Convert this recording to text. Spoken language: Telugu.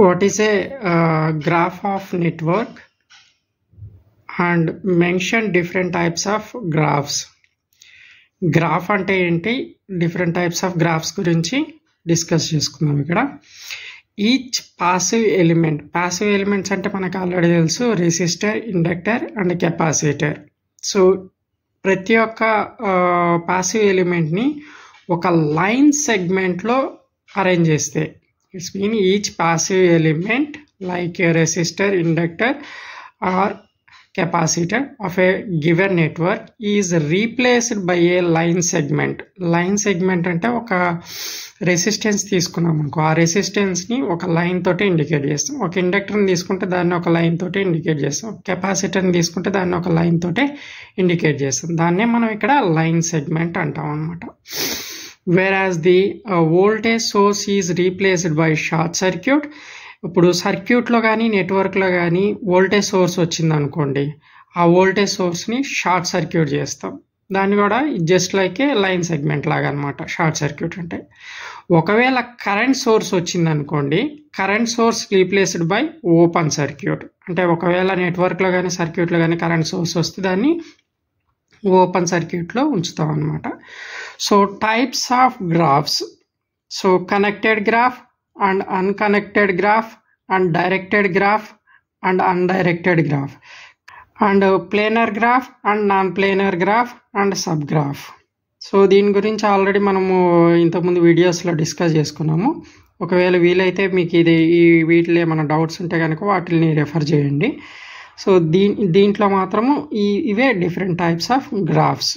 What is a graph of network, and mention different types of graphs. Graph అంటే ఏంటి, డిఫరెంట్ టైప్స్ ఆఫ్ గ్రాఫ్స్ గురించి డిస్కస్ చేసుకుందాం. ఇక్కడ ఈచ్ పాసివ్ ఎలిమెంట్స్ అంటే మనకు ఆల్రెడీ తెలుసు, resistor, inductor and capacitor. So ప్రతి ఒక్క పాసివ్ ఎలిమెంట్ని ఒక లైన్ సెగ్మెంట్లో అరేంజ్ చేస్తే, it's mean each passive element like a resistor, inductor or capacitor of a given network is replaced by a line segment. Line segment అంటే ఒక రెసిస్టెన్స్ తీసుకున్నాం అనుకో, ఆ రెసిస్టెన్స్ ని ఒక లైన్ తోటి ఇండికేట్ చేస్తాం. ఒక ఇండక్టర్ని తీసుకుంటే దాన్ని ఒక లైన్ తోటి ఇండికేట్ చేస్తాం. కెపాసిటర్ని తీసుకుంటే దాన్ని ఒక లైన్ తోటి ఇండికేట్ చేస్తాం. దాన్నే మనం ఇక్కడ లైన్ సెగ్మెంట్ అంటాం అనమాట. whereas the voltage source is replaced by short circuit. ఇప్పుడు సర్క్యూట్లో కానీ నెట్వర్క్లో కానీ వోల్టేజ్ సోర్స్ వచ్చింది అనుకోండి, ఆ వోల్టేజ్ సోర్స్ని షార్ట్ సర్క్యూట్ చేస్తాం. దాన్ని కూడా జస్ట్ లైక్ ఏ లైన్ సెగ్మెంట్ లాగా అనమాట షార్ట్ సర్క్యూట్ అంటే. ఒకవేళ కరెంట్ సోర్స్ వచ్చింది అనుకోండి, current source replaced by open circuit. అంటే ఒకవేళ నెట్వర్క్లో కానీ సర్క్యూట్లో కానీ కరెంట్ సోర్స్ వస్తే దాన్ని ఓపెన్ సర్క్యూట్లో ఉంచుతాం అనమాట. So types of graphs. So connected graph and unconnected graph and directed graph and undirected graph and planar graph and non-planar graph and subgraph. So దీని గురించి ఆల్రెడీ మనము ఇంతకుముందు వీడియోస్లో డిస్కస్ చేసుకున్నాము. ఒకవేళ వీలైతే మీకు ఈ వీటిలో ఏమైనా డౌట్స్ ఉంటే కనుక వాటిని రెఫర్ చేయండి. సో దీంట్లో మాత్రము ఇవే డిఫరెంట్ టైప్స్ ఆఫ్ గ్రాఫ్స్.